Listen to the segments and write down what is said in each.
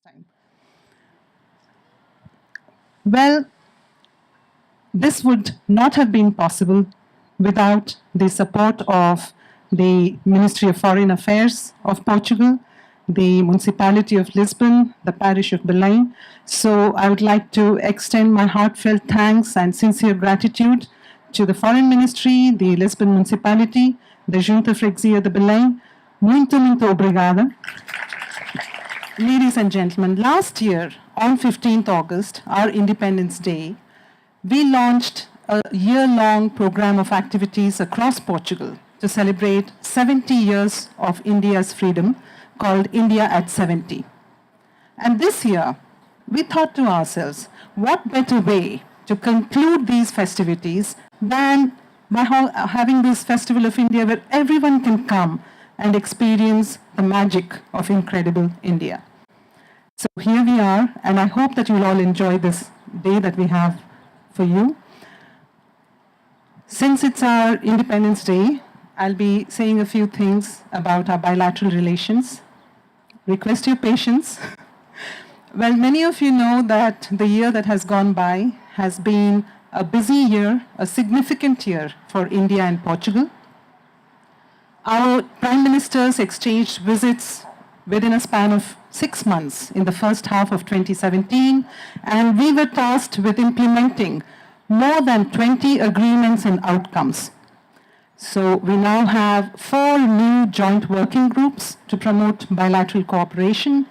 time. Well, this would not have been possible without the support of the Ministry of Foreign Affairs of Portugal, the Municipality of Lisbon, the Parish of Belém. So I would like to extend my heartfelt thanks and sincere gratitude to the Foreign Ministry, the Lisbon Municipality, the Junta Freguesia de Belém. Muito obrigada. Ladies and gentlemen, last year on 15th August, our Independence Day, we launched a year-long program of activities across Portugal to celebrate 70 years of India's freedom called India at 70. And this year, we thought to ourselves, what better way to conclude these festivities than by having this Festival of India where everyone can come and experience the magic of incredible India. So here we are, and I hope that you'll all enjoy this day that we have for you. Since it's our Independence Day, I'll be saying a few things about our bilateral relations. Request your patience. Well, many of you know that the year that has gone by has been a busy year, a significant year for India and Portugal. Our prime ministers exchanged visits within a span of 6 months in the first half of 2017, and we were tasked with implementing more than 20 agreements and outcomes. So we now have 4 new joint working groups to promote bilateral cooperation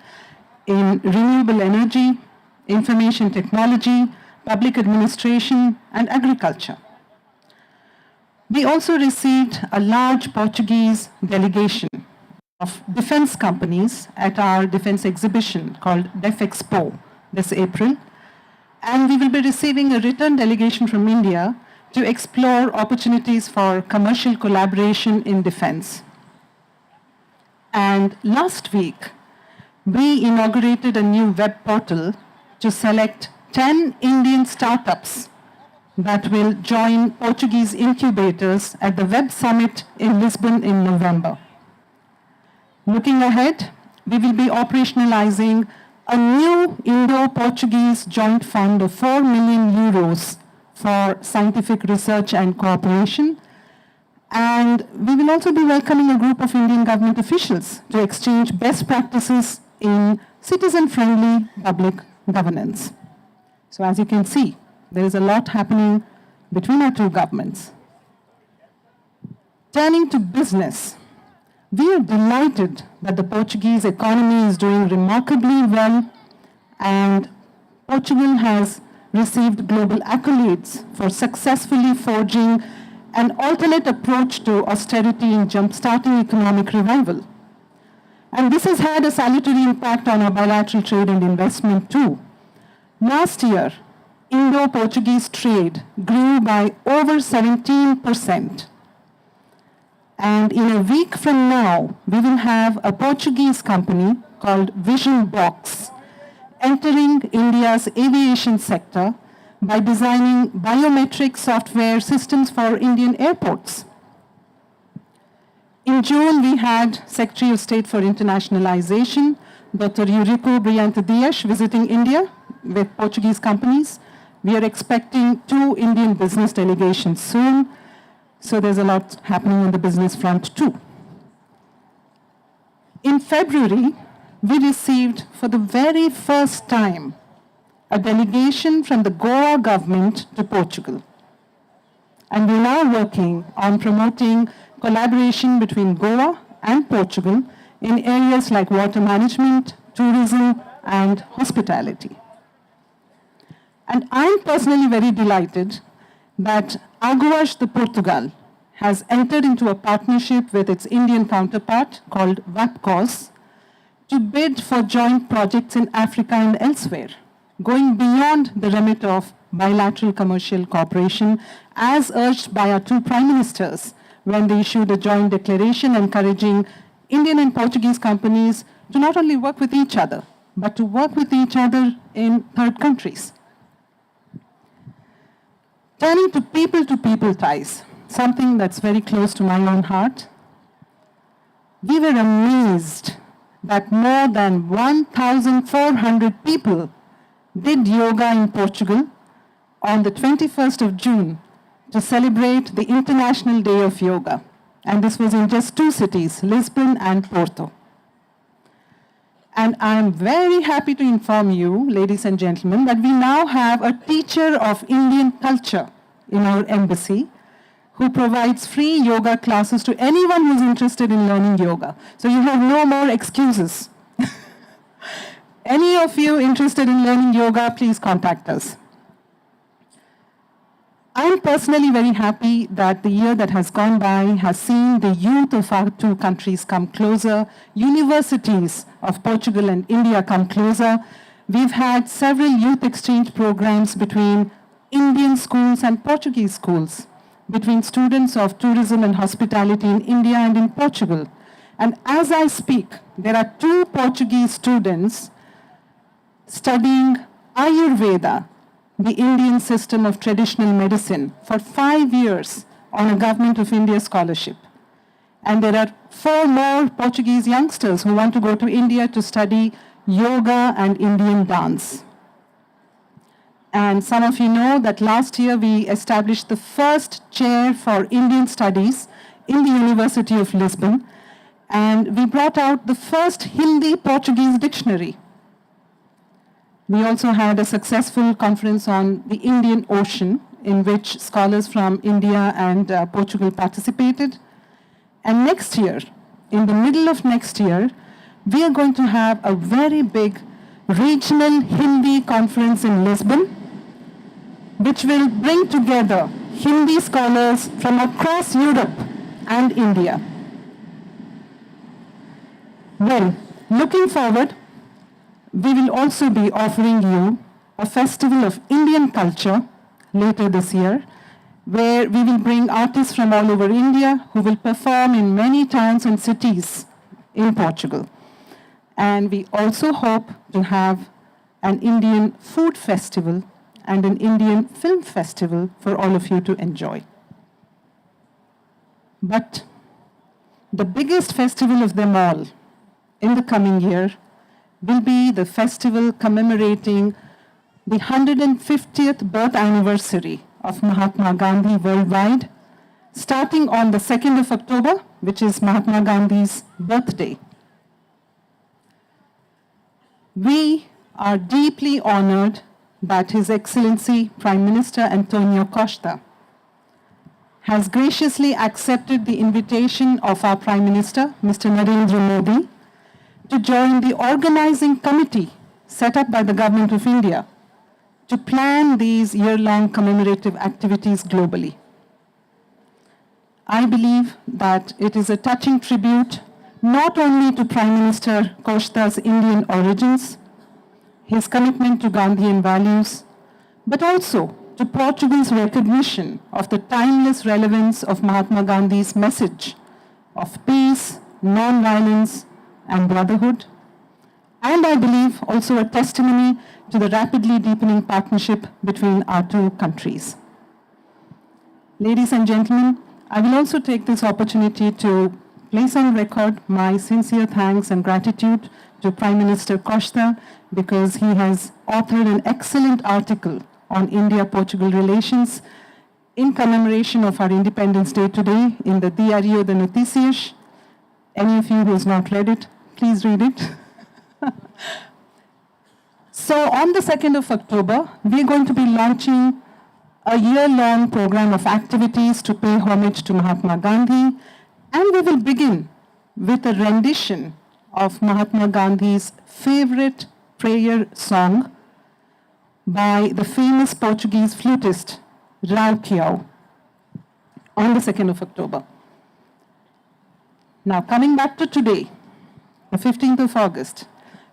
in renewable energy, information technology, public administration, and agriculture. We also received a large Portuguese delegation of defense companies at our defense exhibition called DefExpo this April. And we will be receiving a return delegation from India to explore opportunities for commercial collaboration in defense. And last week, we inaugurated a new web portal to select 10 Indian startups that will join Portuguese incubators at the Web Summit in Lisbon in November. Looking ahead, we will be operationalizing a new Indo-Portuguese joint fund of 4 million euros for scientific research and cooperation. And we will also be welcoming a group of Indian government officials to exchange best practices in citizen-friendly public governance. So as you can see, there is a lot happening between our two governments. Turning to business, we are delighted that the Portuguese economy is doing remarkably well, and Portugal has received global accolades for successfully forging an alternate approach to austerity in jumpstarting economic revival. And this has had a salutary impact on our bilateral trade and investment too. Last year, Indo-Portuguese trade grew by over 17%. And in a week from now, we will have a Portuguese company called Vision Box entering India's aviation sector by designing biometric software systems for Indian airports. In June, we had Secretary of State for Internationalization, Dr. Eurico Brilhante Dias, visiting India with Portuguese companies. We are expecting 2 Indian business delegations soon. So there's a lot happening on the business front too. In February, we received for the very first time a delegation from the Goa government to Portugal. And we're now working on promoting collaboration between Goa and Portugal in areas like water management, tourism, and hospitality. And I'm personally very delighted that Aguas de Portugal has entered into a partnership with its Indian counterpart called VAPCOS to bid for joint projects in Africa and elsewhere, going beyond the remit of bilateral commercial cooperation as urged by our 2 prime ministers when they issued a joint declaration encouraging Indian and Portuguese companies to not only work with each other, but to work with each other in third countries. Turning to people ties, something that's very close to my own heart. We were amazed that more than 1,400 people did yoga in Portugal on the 21st of June to celebrate the International Day of Yoga. And this was in just two cities, Lisbon and Porto. And I'm very happy to inform you, ladies and gentlemen, that we now have a teacher of Indian culture in our embassy who provides free yoga classes to anyone who's interested in learning yoga. So you have no more excuses. Any of you interested in learning yoga, please contact us. I'm personally very happy that the year that has gone by has seen the youth of our two countries come closer, universities of Portugal and India come closer. We've had several youth exchange programs between Indian schools and Portuguese schools, between students of tourism and hospitality in India and in Portugal. And as I speak, there are 2 Portuguese students studying Ayurveda, the Indian system of traditional medicine, for 5 years on a Government of India scholarship. And there are 4 more Portuguese youngsters who want to go to India to study yoga and Indian dance. And some of you know that last year we established the first chair for Indian studies in the University of Lisbon, and we brought out the first Hindi-Portuguese dictionary. We also had a successful conference on the Indian Ocean, in which scholars from India and Portugal participated. And next year, in the middle of next year, we are going to have a very big regional Hindi conference in Lisbon, which will bring together Hindi scholars from across Europe and India. Well, looking forward, we will also be offering you a festival of Indian culture later this year, where we will bring artists from all over India who will perform in many towns and cities in Portugal. And we also hope to have an Indian food festival and an Indian film festival for all of you to enjoy. But the biggest festival of them all in the coming year will be the festival commemorating the 150th birth anniversary of Mahatma Gandhi worldwide, starting on the 2nd of October, which is Mahatma Gandhi's birthday. We are deeply honored that His Excellency Prime Minister Antonio Costa has graciously accepted the invitation of our Prime Minister, Mr. Narendra Modi, to join the organizing committee set up by the Government of India to plan these year-long commemorative activities globally. I believe that it is a touching tribute not only to Prime Minister Costa's Indian origins, his commitment to Gandhian values, but also to Portugal's recognition of the timeless relevance of Mahatma Gandhi's message of peace, non-violence, and brotherhood, and I believe also a testimony to the rapidly deepening partnership between our two countries. Ladies and gentlemen, I will also take this opportunity to place on record my sincere thanks and gratitude to Prime Minister Costa, because he has authored an excellent article on India-Portugal relations in commemoration of our Independence Day today in the Diário de Notícias. Any of you who has not read it, please read it. So on the 2nd of October, we are going to be launching a year-long program of activities to pay homage to Mahatma Gandhi, and we will begin with a rendition of Mahatma Gandhi's favorite prayer song by the famous Portuguese flutist Rauquiao on the 2nd of October. Now, coming back to today, the 15th of August,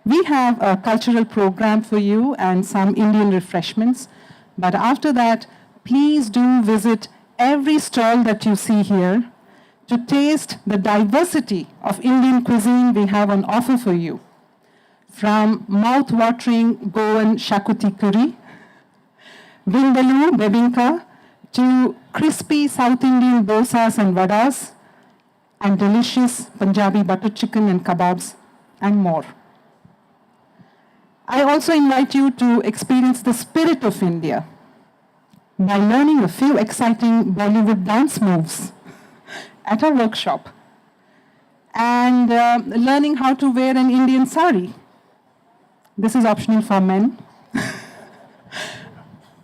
we have a cultural program for you and some Indian refreshments. But after that, please do visit every stall that you see here to taste the diversity of Indian cuisine we have on offer for you. From mouth-watering Goan shakuti curry, vindaloo bebinka, to crispy South Indian dosas and vadas, and delicious Punjabi butter chicken and kebabs, and more. I also invite you to experience the spirit of India by learning a few exciting Bollywood dance moves at a workshop and learning how to wear an Indian sari. This is optional for men.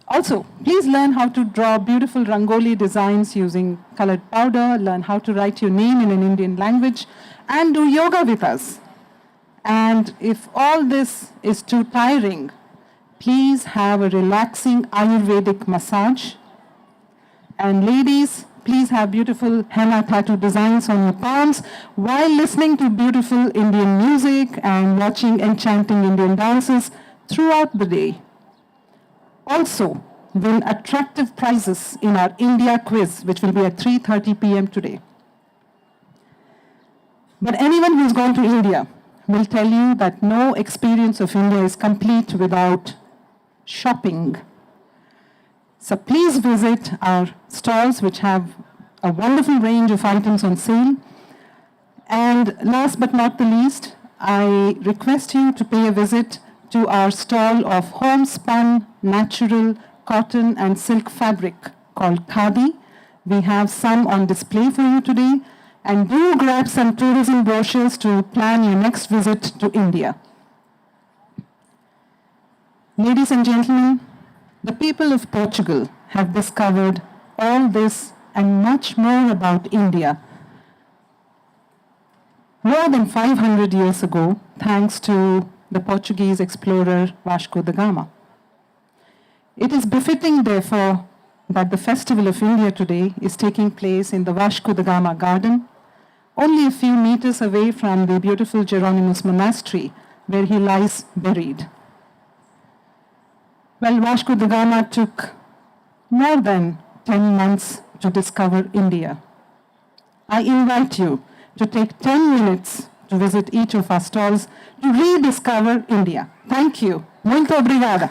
Also, please learn how to draw beautiful rangoli designs using colored powder, learn how to write your name in an Indian language, and do yoga with us. And if all this is too tiring, please have a relaxing Ayurvedic massage. And ladies, please have beautiful henna tattoo designs on your palms while listening to beautiful Indian music and watching enchanting Indian dances throughout the day. Also, win attractive prizes in our India quiz, which will be at 3:30 p.m. today. But anyone who's gone to India will tell you that no experience of India is complete without shopping. So please visit our stalls, which have a wonderful range of items on sale. And last but not the least, I request you to pay a visit to our stall of homespun, natural, cotton and silk fabric called Khadi. We have some on display for you today. And do grab some tourism brochures to plan your next visit to India. Ladies and gentlemen, the people of Portugal have discovered all this and much more about India more than 500 years ago, thanks to the Portuguese explorer Vasco da Gama. It is befitting, therefore, that the Festival of India today is taking place in the Vasco da Gama Garden, only a few meters away from the beautiful Geronimus Monastery, where he lies buried. Well, Vasco da Gama took more than 10 months to discover India. I invite you to take 10 minutes to visit each of our stalls to rediscover India. Thank you. Muito obrigada.